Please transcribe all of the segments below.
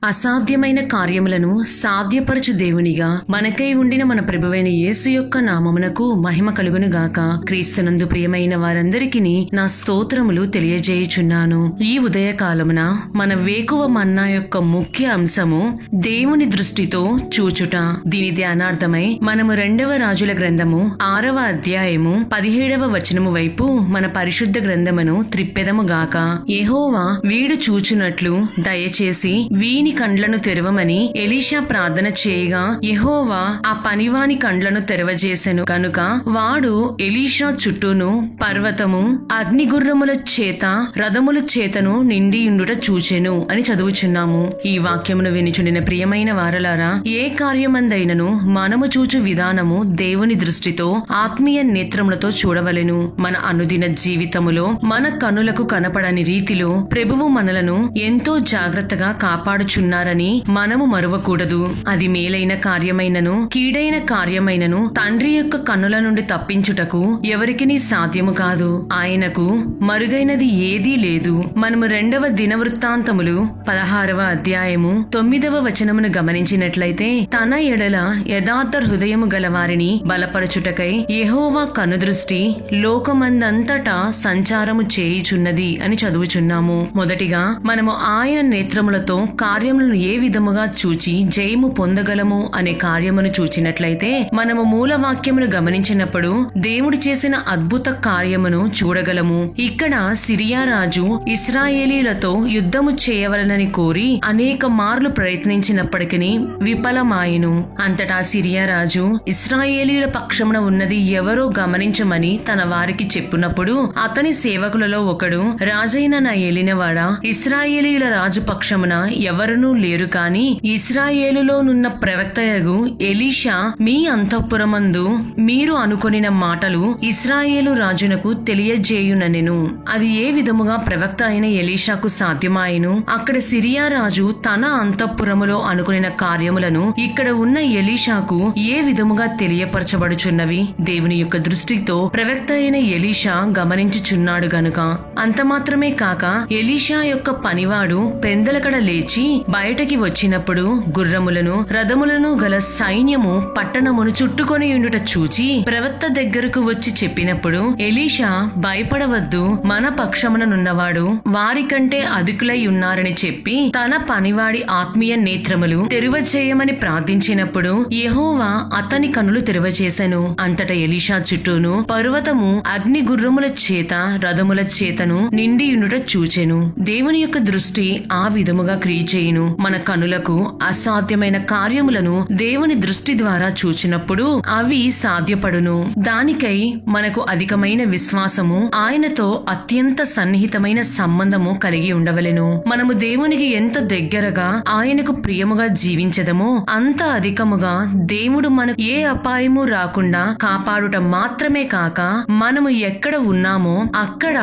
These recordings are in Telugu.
అసాధ్యమైన కార్యములను సాధ్యపరచు దేవునిగా మనకై ఉండిన మన ప్రభువైన యేసు యొక్క నామమునకు మహిమ కలుగునుగాక. క్రీస్తునందు ప్రియమైన వారందరికీ నా స్తోత్రములు తెలియజేయుచున్నాను. ఈ ఉదయకాలమున మన వేకువ మన్నా యొక్క ముఖ్య అంశము దేవుని దృష్టితో చూచుట. దీని ధ్యానార్థమై మనము 2వ రాజుల గ్రంథము 6వ అధ్యాయము 17వ వచనము వైపు మన పరిశుద్ధ గ్రంథమును త్రిప్పెదముగాక. యెహోవా వీడు చూచునట్లు దయచేసి వీని కండ్లను తెరవమని ఎలీషా ప్రార్థన చేయగా యెహోవా ఆ పనివాని కండ్లను తెరవజేసెను కనుక వాడు ఎలీషా చుట్టూను పర్వతము అగ్నిగుర్రముల చేత రథముల చేతను నిండియుండుట చూచెను అని చదువుచున్నాము. ఈ వాక్యమును వినిచుండిన ప్రియమైన వారలారా, ఏ కార్యమందైనను మనము చూచు విధానము దేవుని దృష్టితో ఆత్మీయ నేత్రములతో చూడవలెను. మన అనుదిన జీవితములో మన కనులకు కనపడని రీతిలో ప్రభువు మనలను ఎంతో జాగ్రత్తగా కాపాడుచున్నారని మనము మరువకూడదు. అది మేలైన కార్యమైనను కీడైన కార్యమైనను తండ్రి యొక్క కన్నుల నుండి తప్పించుటకు ఎవరికిని సాధ్యము కాదు. ఆయనకు మరుగైనది ఏదీ లేదు. మనము 2వ దినవృత్తాంతములు 16వ అధ్యాయము 9వ వచనమును గమనించినట్లయితే, తన ఎడల యథార్థ హృదయము గల వారిని బలపరచుటకై యెహోవా కనుదృష్టి లోకమందంతటా సంచారము చేయుచున్నది అని చదువుచున్నాము. మొదటిగా మనము ఆయన నేత్రములతో కార్యములను ఏ విధముగా చూచి జయము పొందగలము అనే కార్యమును చూచినట్లయితే, మనము మూలవాక్యమును గమనించినప్పుడు దేవుడు చేసిన అద్భుత కార్యమును చూడగలము. ఇక్కడ సిరియా రాజు ఇశ్రాయేలీలతో యుద్ధము చేయవలనని కోరి అనేక మార్లు ప్రయత్నించినప్పటికీ విఫలమాయెను. అంతటా సిరియా రాజు ఇశ్రాయేలీల పక్షమున ఉన్నది ఎవరో గమనించమని తన వారికి చెప్పునప్పుడు, అతని సేవకులలో ఒకడు, రాజైన నా ఏలినవాడా, ఇశ్రాయేలీల రాజు పక్షమున ఎవరునూ లేరు కాని ఇశ్రాయేలులోనున్న ప్రవక్తయగు ఎలీషా మీ అంతఃపురమందు మీరు అనుకొనిన మాటలు ఇశ్రాయేలు రాజునకు తెలియజేయుననెను. అది ఏ విధముగా ప్రవక్త అయిన ఎలీషాకు సాధ్యమాయెను? అక్కడ సిరియా రాజు తన అంతఃపురములో అనుకొనిన కార్యములను ఇక్కడ ఉన్న ఎలీషాకు ఏ విధముగా తెలియపరచబడుచున్నవి దేవుని యొక్క దృష్టితో ప్రవక్త అయిన ఎలీషా గమనించుచున్నాడు గనుక. అంత మాత్రమే కాక ఎలీషా యొక్క పనివాడు పెందలకడ లేచి బయటకి వచ్చినప్పుడు గుర్రములను రథములను గల సైన్యము పట్టణమును చుట్టుకొని ఉండుట చూచి ప్రవక్త దగ్గరకు వచ్చి చెప్పినప్పుడు, ఎలీషా భయపడవద్దు, మన పక్షముననున్నవాడు వారికంటే అధికులై ఉన్నారని చెప్పి తన పనివాడి ఆత్మీయ నేత్రములు తెరువచేయమని ప్రార్థించినప్పుడు యెహోవా అతని కనులు తెరువచేసెను. అంతట ఎలీషా చుట్టూను పర్వతము అగ్ని గుర్రముల చేత రథముల చేతను నిండియుండుట చూచెను. దేవుని యొక్క దృష్టి ఆ విధముగా క్రియచేయును. మన కనులకు అసాధ్యమైన కార్యములను దేవుని దృష్టి ద్వారా చూచినప్పుడు అవి సాధ్యపడును. దానికై మనకు అధికమైన విశ్వాసము, ఆయనతో అత్యంత సన్నిహితమైన సంబంధము కలిగి ఉండవలెను. మనము దేవునికి ఎంత దగ్గరగా ఆయనకు ప్రియముగా జీవించదమో అంత అధికముగా దేవుడు మనకు ఏ అపాయము రాకుండా కాపాడుట మాత్రమే కాక, మనము ఎక్కడ ఉన్నామో అక్కడ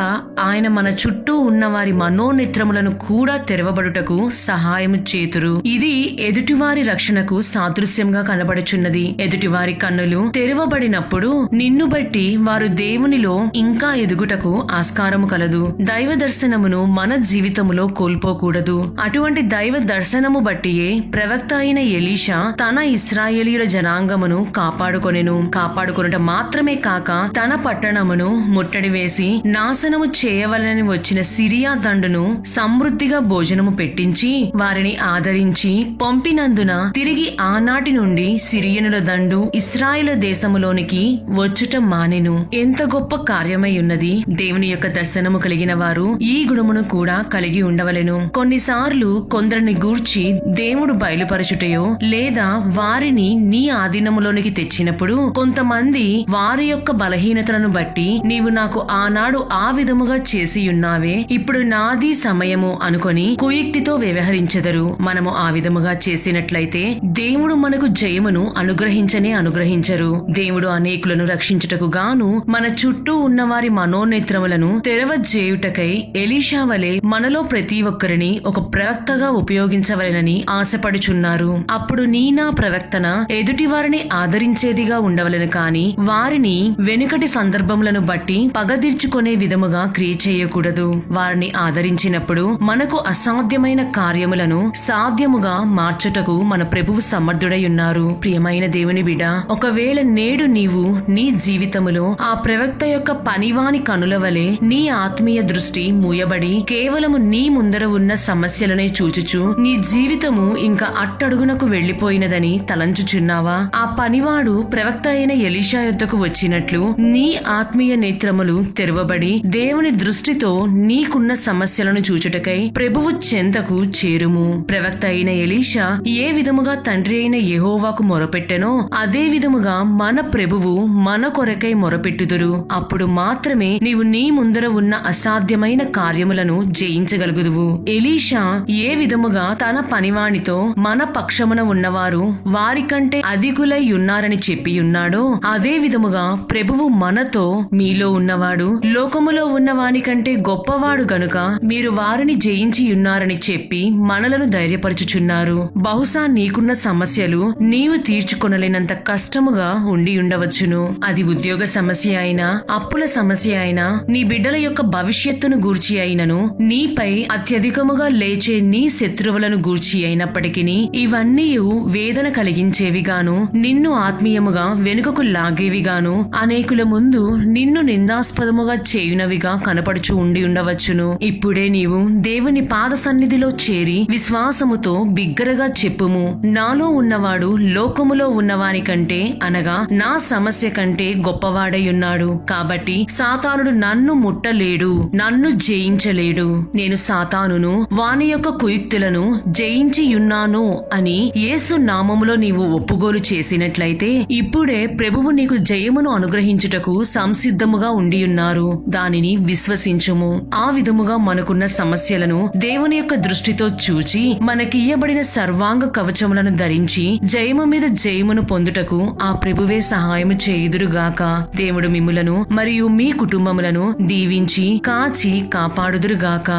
ఆయన మన చుట్టూ ఉన్న వారి మనోనేత్రములను కూడా తెరవబడుటకు సహాయము చేతురు. ఇది ఎదుటివారి రక్షణకు సాదృశ్యంగా కనబడుచున్నది. ఎదుటివారి కన్నులు తెరవబడినప్పుడు నిన్ను బట్టి వారు దేవునిలో ఇంకా ఎదుగుటకు ఆస్కారము కలదు. దైవ దర్శనమును మన జీవితములో కోల్పోకూడదు. అటువంటి దైవ దర్శనము బట్టియే ప్రవక్త అయిన ఎలీషా తన ఇశ్రాయేలీయుల జనాంగమును కాపాడుకొనుట మాత్రమే కాక తన పట్టణమును ముట్టడి వేసి నాశనము చేయవలనని వచ్చిన సిరియా దండును సమృద్ధిగా భోజనము పెట్టించి వారిని ఆదరించి పంపినందున తిరిగి ఆనాటి నుండి సిరియనుల దండు ఇశ్రాయేలు దేశములోనికి వచ్చుట మానెను. ఎంత గొప్ప కార్యమై ఉన్నది! దేవుని యొక్క దర్శనము కలిగిన వారు ఈ గుణమును కూడా కలిగి ఉండవలెను. కొన్నిసార్లు కొందరిని గూర్చి దేవుడు బయలుపరచుటయో లేదా వారిని నీ ఆధీనములోనికి తెచ్చినప్పుడు కొంతమంది వారి యొక్క బలహీనతలను బట్టి, నీవు నాకు ఆనాడు ఆ విధముగా చేసి ఉన్నావే, ఇప్పుడు నాది సమయము అనుకొని కుయుక్తితో వ్యవహరించెదరు. మనము ఆ విధముగా చేసినట్లయితే దేవుడు మనకు జయమును అనుగ్రహించరు. దేవుడు అనేకులను రక్షించుటకు గాను మన చుట్టూ ఉన్న వారి మనోనేత్రములను తెరవజేయుటకై ఎలీషా వలె మనలో ప్రతి ఒక్కరిని ఒక ప్రవక్తగా ఉపయోగించవలెనని ఆశపడుచున్నారు. అప్పుడు నా ప్రవక్తన ఎదుటి వారిని ఆదరించేదిగా ఉండవలెను కాని వారిని వెనుకటి సందర్భములను బట్టి పగదీర్చుకునే విధముగా క్రియ చేయకూడదు. వారిని ఆదరించినప్పుడు మనకు అసాధ్యమైన కార్యములను సమస్యలను సాధ్యముగా మార్చుటకు మన ప్రభువు సమర్థుడై ఉన్నారు. ప్రియమైన దేవుని బిడ్డ, ఒకవేళ నేడు నీవు నీ జీవితములో ఆ ప్రవక్త యొక్క పనివాని కనుల వలె నీ ఆత్మీయ దృష్టి మూయబడి కేవలము నీ ముందర ఉన్న సమస్యలనే చూచుచు నీ జీవితము ఇంకా అట్టడుగునకు వెళ్లిపోయినదని తలంచుచున్నావా? ఆ పనివాడు ప్రవక్త అయిన ఎలీషా యొద్దకు వచ్చినట్లు నీ ఆత్మీయ నేత్రములు తెరవబడి దేవుని దృష్టితో నీకున్న సమస్యలను చూచుటకై ప్రభువు చెంతకు చేరుము. ప్రవక్త అయిన ఎలీషా ఏ విధముగా తండ్రి అయిన యెహోవాకు మొరపెట్టెనో అదే విధముగా మన ప్రభువు మన కొరకై మొరపెట్టుదురు. అప్పుడు మాత్రమే నీవు నీ ముందర ఉన్న అసాధ్యమైన కార్యములను జయించగలుగుదువు. ఎలీషా ఏ విధముగా తన పనివానితో మన పక్షమున ఉన్నవారు వారికంటే అధికులై ఉన్నారని చెప్పి ఉన్నాడో అదే విధముగా ప్రభువు మనతో మీలో ఉన్నవాడు లోకములో ఉన్నవాని కంటే గొప్పవాడు గనుక మీరు వారిని జయించి ఉన్నారని చెప్పి మనలను ధైర్యపరచుచున్నారు. బహుశా నీకున్న సమస్యలు నీవు తీర్చుకొనలేనంత కష్టముగా ఉండి ఉండవచ్చును. అది ఉద్యోగ సమస్య అయినా, అప్పుల సమస్య అయినా, నీ బిడ్డల యొక్క భవిష్యత్తును గూర్చి అయినను, నీపై అత్యధికముగా లేచే నీ శత్రువులను గూర్చి అయినప్పటికీ ఇవన్నీ వేదన కలిగించేవిగాను, నిన్ను ఆత్మీయముగా వెనుకకు లాగేవిగాను, అనేకుల ముందు నిన్ను నిందాస్పదముగా చేయునవిగా కనపడుచు ఉండి ఉండవచ్చును. ఇప్పుడే నీవు దేవుని పాద సన్నిధిలో చేరి విశ్వాసముతో బిగ్గరగా చెప్పుము, నాలో ఉన్నవాడు లోకములో ఉన్నవాని కంటే అనగా నా సమస్య కంటే గొప్పవాడై ఉన్నాడు. కాబట్టి సాతానుడు నన్ను ముట్టలేడు, నన్ను జయించలేడు. నేను సాతానును వాని యొక్క కుయుక్తులను జయించియున్నాను అని యేసు నామములో నీవు ఒప్పుగోలు చేసినట్లయితే ఇప్పుడే ప్రభువు నీకు జయమును అనుగ్రహించుటకు సంసిద్ధముగా ఉండియున్నారు. దానిని విశ్వసించుము. ఆ విధముగా మనకున్న సమస్యలను దేవుని యొక్క దృష్టితో చూచి మనకియ్యబడిన సర్వాంగ కవచములను ధరించి జయము మీద జయమును పొందుటకు ఆ ప్రభువే సహాయము చేయుదురుగాక. దేవుడు మిమ్ములను మరియు మీ కుటుంబములను దీవించి కాచి కాపాడుదురుగాక.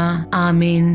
ఆమేన్.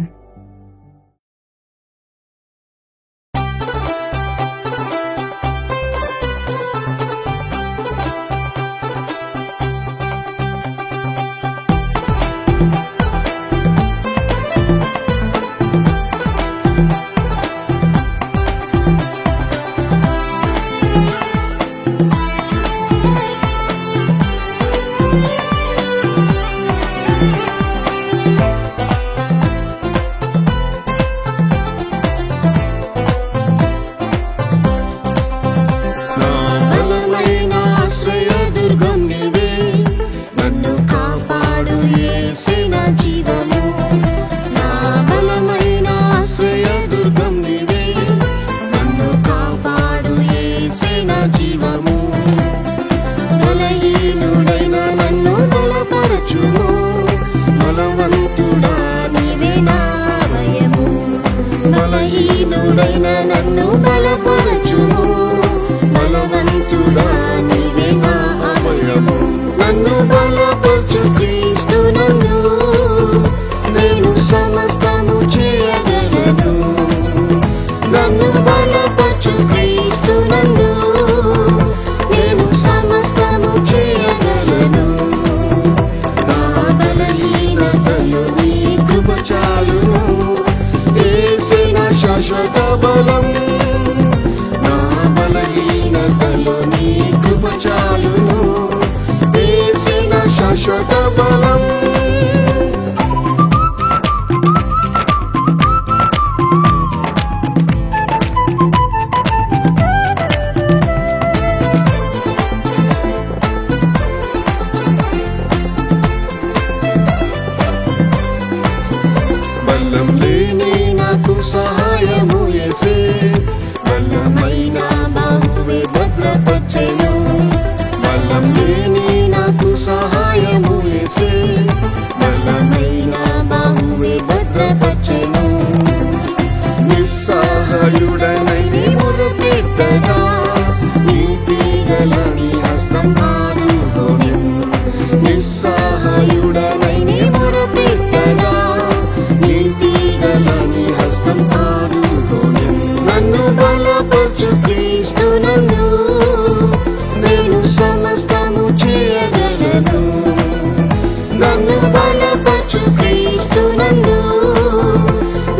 నన్ను బలపరచు క్రీస్తు నందు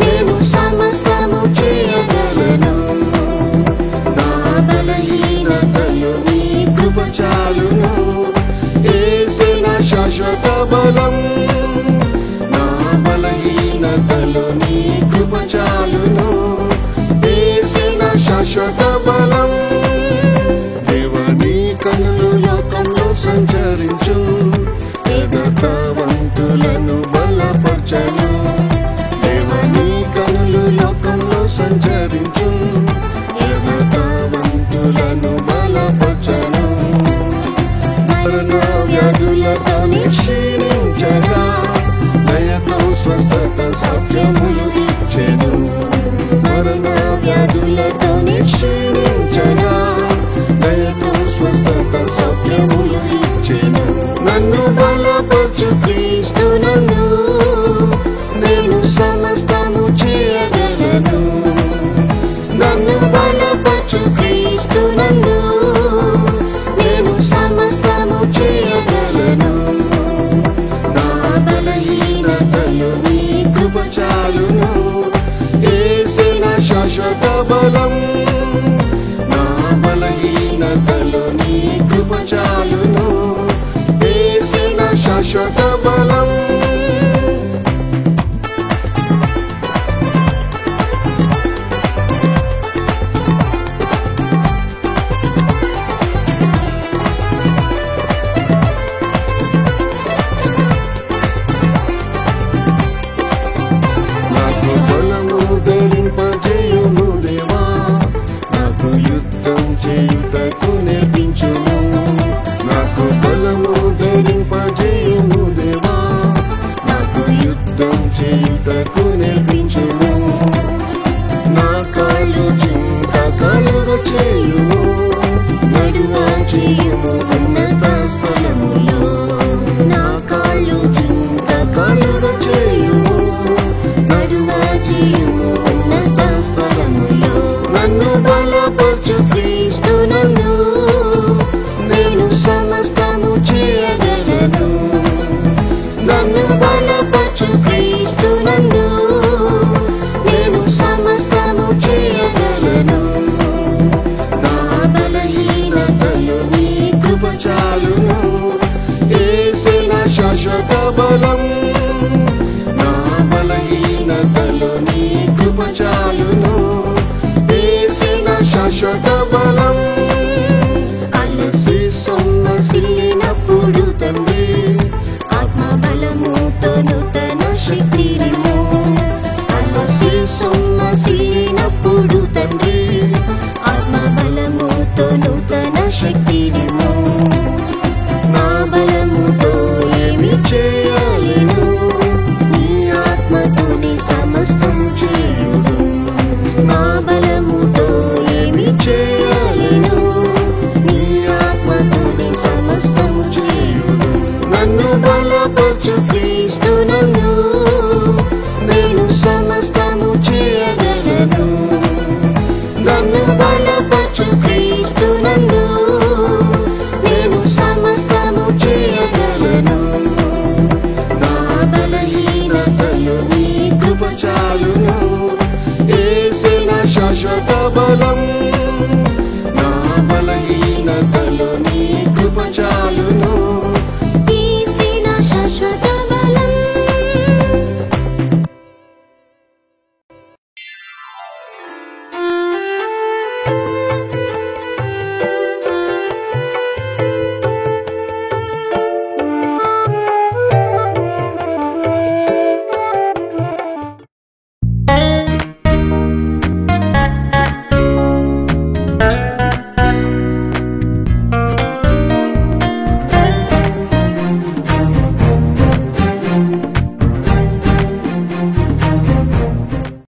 నేను సమస్తము చాలును. యేసే నా శాశ్వత బలం, నా బలహీనతలో నీ కృప చాలును. యేసే నా శాశ్వత బలం. దేవా నీ కనులు లోకంలో సంచరించు, యథార్థవంతులను బలపరచను. దేవా నీ కనులు లోకంలో సంచరించు, యథార్థవంతులను బలపరచను. మరణ వ్యాధులతో క్షీణించగా దయతో స్వస్థత సౌఖ్యములు ఇచ్చెను. మరణ వ్యాధులతో క్షీణించగా దయతో స్వస్థత సౌఖ్యములు ఇచ్చెను. నన్ను బలపరచు క్రీస్తునందు నేను సమస్తము చేయగలను. నన్ను బలపరచు క్రీస్తునందు నేను సమస్తము చేయగలను. నా బలహీనతలో నీ కృప చాలును. యేసే నా శాశ్వత బలం, నా బలహీనతలో నీ కృప చాలును. యేసే నా శాశ్వత బలం. నాకు బలము ధరింపజేయుము దేవా, నాకు యుద్ధం చేయుటకు నేర్పించుము. నాకు బలము ధరింపజేయుము దేవా, నాకు యుద్ధం చేయుటకు నేర్పించుము. నా కాళ్ళు చింత కలుగ చేయుము, నడువా చేయుము ఉన్నత స్థలములో. నా కాళ్ళు చింత కలుగ చేయుము, నడువా చేయుము ఉన్నత స్థలములో. నన్ను బలపరచు క్రీస్తునందు నేను సమస్తము చేయగలను. నన్ను బలపరచు క్రీస్తునందు నేను సమస్తము చేయగలను. నా బలహీనతలో నీ కృప చాలును. యేసే నా శాశ్వత బలం, నా బలహీనతలో నీ కృప చాలును. యేసే నా శాశ్వత బలం. అలసి సొమ్మసిల్లినప్పుడు తండ్రి ఆత్మ బలముతో నూతన శక్తినిమ్ము. అలసి సొమ్మసిల్లినప్పుడు తండ్రి ఆత్మ బలముతో నూతన శక్తినిమ్ము. నా బలముతో ఏమి చేయాలిను, నీ ఆత్మతోని సమస్తం చేయుదు. నా బలముతో ఏమి చేయాలిను, నీ ఆత్మతోని సమస్తం చేయుదు. నన్ను బలపరచు క్రీస్తునందు